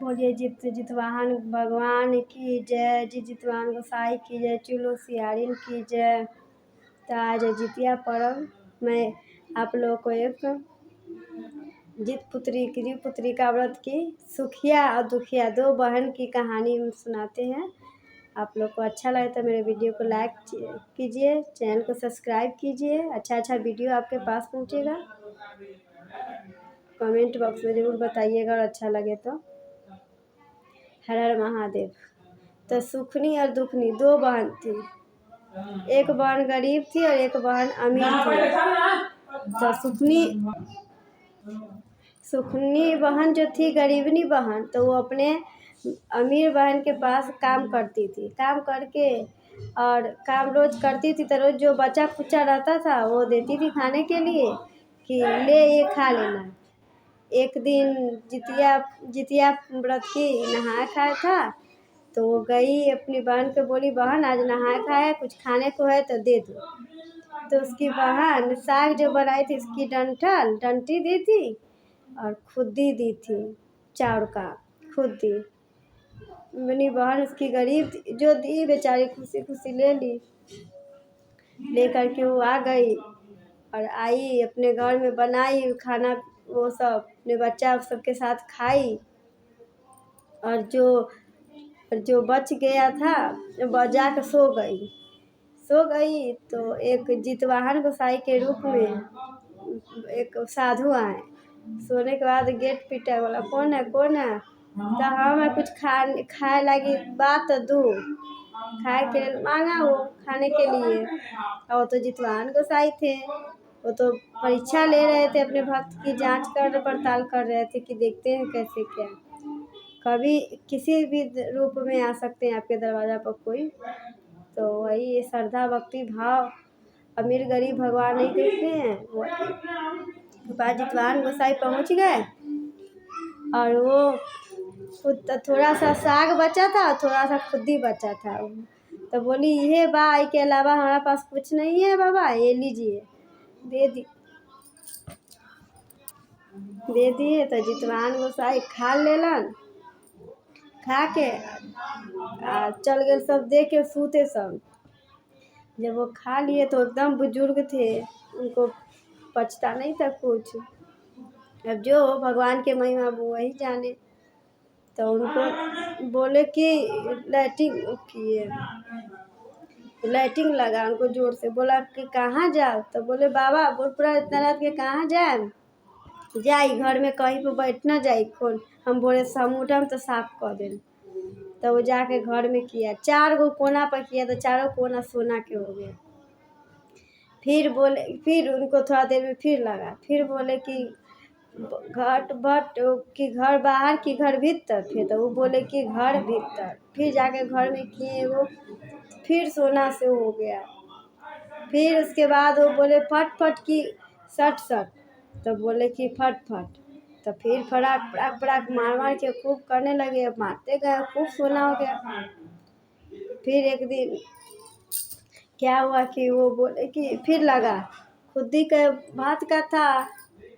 बोलिए जितवाहन भगवान की जय, जितवाहन गोसाई की जय, चूलो सियारिन की जय। तो आज जितिया पर्व में आप लोगों को एक जीव पुत्री का व्रत की सुखिया और दुखिया दो बहन की कहानी सुनाते हैं। आप लोग को अच्छा लगे तो मेरे वीडियो को लाइक कीजिए, चैनल को सब्सक्राइब कीजिए। अच्छा वीडियो आपके पास पहुंचेगा। कमेंट बॉक्स में ज़रूर बताइएगा और अच्छा लगे तो। हर हर महादेव। तो सुखनी और दुखनी दो बहन थी। एक बहन गरीब थी और एक बहन अमीर थी। तो सुखनी बहन जो थी, गरीबनी बहन, तो वो अपने अमीर बहन के पास काम करती थी। काम करके और काम रोज करती थी, तो रोज जो बचा खुचा रहता था वो देती थी खाने के लिए कि ले ये खा लेना। एक दिन जितिया व्रत की नहाया खाया था, तो वो गई अपनी बहन को बोली, बहन आज नहाया खाया कुछ खाने को है तो दे दो। तो उसकी बहन साग जो बनाई थी उसकी डंटी दी थी और खुद्दी दी थी, चाउर का खुद्दी। मेरी बहन उसकी गरीब थी, जो दी बेचारी खुशी खुशी ले ली। लेकर के वो आ गई और आई अपने घर में बनाई खाना, वो सब अपने बच्चा सबके साथ खाई। और जो बच गया था बजा के सो गई। तो एक जितवाहन गोसाई के रूप में एक साधु आए। सोने के बाद गेट पिटा, बोला कौन है तो हम कुछ खाए लगी बात दू खाए के मांगा वो खाने के लिए। और तो जितवाहन गोसाई थे, वो तो परीक्षा ले रहे थे, अपने भक्त की जांच पड़ताल कर रहे थे कि देखते हैं कैसे क्या। कभी किसी भी रूप में आ सकते हैं आपके दरवाज़ा पर कोई। तो वही ये श्रद्धा भक्ति भाव, अमीर गरीब भगवान नहीं देखते हैं। वो जितवाहन गोसाई पहुंच गए और वो थोड़ा सा साग बचा था और थोड़ा सा खुद्दी बचा था। तो बोली ये बा, के अलावा हमारे पास कुछ नहीं है बाबा, ये लीजिए। दे दिए। तो जितवाहन गोसाई खा लेलन, खा के चल गए सब, दे के सूते सब। जब वो खा लिए तो एकदम बुजुर्ग थे, उनको पचता नहीं था कुछ। अब जो भगवान के महिमा वो वही जाने। तो उनको बोले कि लाइटिंग लगा उनको जोर से, बोला कि कहाँ जाओ। तो बोले बाबा पूरा इतना रात के कहाँ जाए, जाई घर में कहीं पर बैठ ना जाई खोल, हम बोले हम उठम तो साफ कर दे। तो वो जाके घर में किया, 4 गो कोना पर किया, तो चारों कोना सोना के हो गया। फिर उनको थोड़ा देर में फिर लगा, फिर बोले कि घर बाहर की घर भीतर थे। तो वो बोले कि घर भीतर। फिर जाके घर में किए, वो फिर सोना से हो गया। फिर उसके बाद वो बोले फट की सट। तो बोले कि फट। तो फिर फड़ाक मार के खूब करने लगे, मारते गए, खूब सोना हो गया। फिर एक दिन क्या हुआ कि वो बोले कि फिर लगा, खुद्दी का भात का था,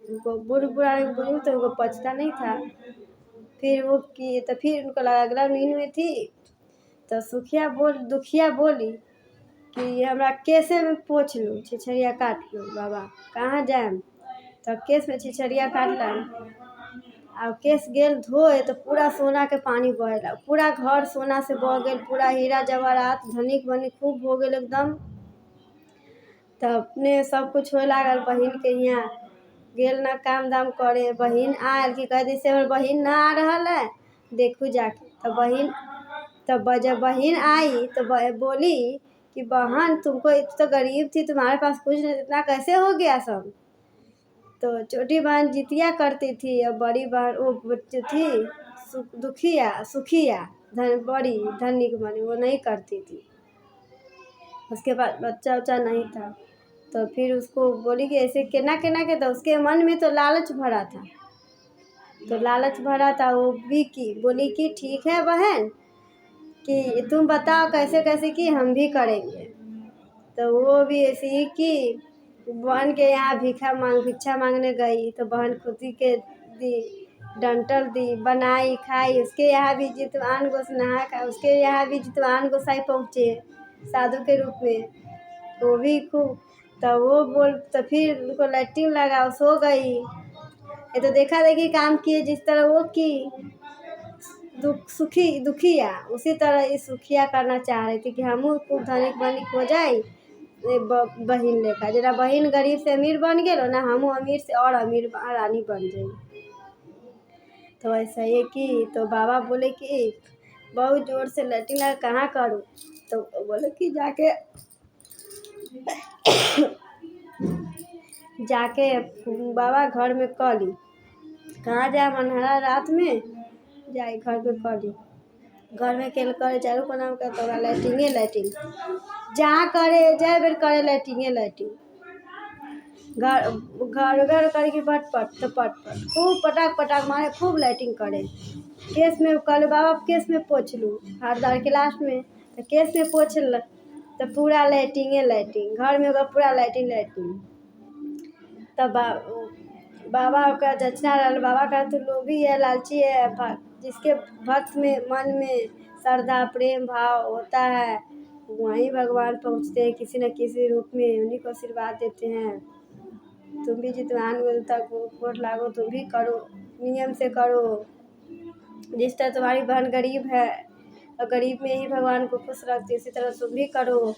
उनको बुजुर्ग तो उनको पचता नहीं था। फिर वो किए, तो फिर उनको लगा अगला नींद में थी। तो दुखिया बोली कि हमरा कैसे में पोछ लूँ, छिछरिया काट लूँ बाबा, कहाँ जाए। तो केस में छिछरिया काटलन और केस गेल धोए, तो पूरा सोना के पानी बहेला, पूरा घर सोना से बह गए, पूरा हीरा जवाहरात धनिक बनी खूब हो गए एकदम। तो अपने सब कुछ हो लागल। बहिन के यहाँ गेल ना काम दाम करे, बहिन आयल कि कह दी से हमर बहिन ना आ रहा है, देखू जाके। जब बहिन आई तो बोली कि बहन तुमको तो गरीब थी, तुम्हारे पास कुछ नहीं, इतना कैसे हो गया सब। तो छोटी बहन जितिया करती थी और बड़ी बहन वो जो थी सुखिया बड़ी धनिक बनी, वो नहीं करती थी, उसके पास बच्चा उच्चा नहीं था। तो फिर उसको बोली कि ऐसे केना के, तो उसके मन में तो लालच भरा था। वो भी की बोली कि ठीक है बहन, कि तुम बताओ कैसे कैसे की, हम भी करेंगे। तो वो भी ऐसे ही की, बहन के यहाँ भिक्षा मांगने गई। तो बहन खुदी के दी डंठल दी, बनाई खाई। उसके यहाँ भी जितवाहन गोसाई नहा खा, उसके यहाँ भी जितवाहन गोसाई पहुँचे साधु के रूप में। वो भी खूब, तो वो बोल, तो फिर उनको लैट्रिन लगा, सो गई। ये तो देखा देखी काम किए, जिस तरह वो की दुखिया, उसी तरह ये सुखिया करना चाह रही थी कि हम खूब धनिक बनिक हो जाए बहन लेखा। जरा बहन गरीब से अमीर बन गए ना, हम अमीर से और अमीर रानी बन जाए। तो ऐसा ये कि तो बाबा बोले कि बहुत जोर से लैट्रिन लगा, कहाँ करूँ? तो बोले कि जाके बाबा घर में कली। कहाँ जाए मनहरा रात में जाए घर पे कली। घर में केल करे चारों को नाम कहता होगा लैट्रिन जहाँ करे जाए बेर करे लैट्रिन घर घर घर करके पट तो पट खूब पटाख पटाख मारे, खूब लैट्रिन करे। केस में कल बाबा केस में पोछ लूँ हरदार के लास्ट में, तो केस में पोछ ल तो पूरा लैट्रिन घर में होगा, पूरा लैट्रिन। तब बाबा का दक्षिणा रहल। बाबा का तो लोभी है, लालची है। जिसके भक्त में मन में श्रद्धा प्रेम भाव होता है वहीं भगवान पहुँचते हैं किसी न किसी रूप में, उन्हीं को आशीर्वाद देते हैं। तुम भी जितवाहन तक वोट लागो, तुम भी करो, नियम से करो। जिस तरह तुम्हारी बहन गरीब है और गरीब में ही भगवान को खुश रखती है, इसी तरह तुम भी करो।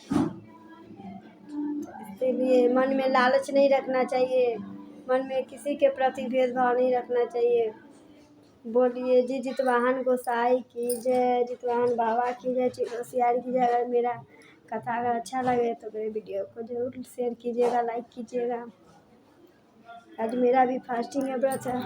इसीलिए मन में लालच नहीं रखना चाहिए, मन में किसी के प्रति भेदभाव नहीं रखना चाहिए। बोलिए जी जितवाहन गोसाई की जय, जितवाहन बाबा की जय, होशियारी की जय। अगर मेरा कथा अगर अच्छा लगे तो मेरे वीडियो को जरूर शेयर कीजिएगा, लाइक कीजिएगा। आज मेरा भी फास्टिंग है, व्रत है।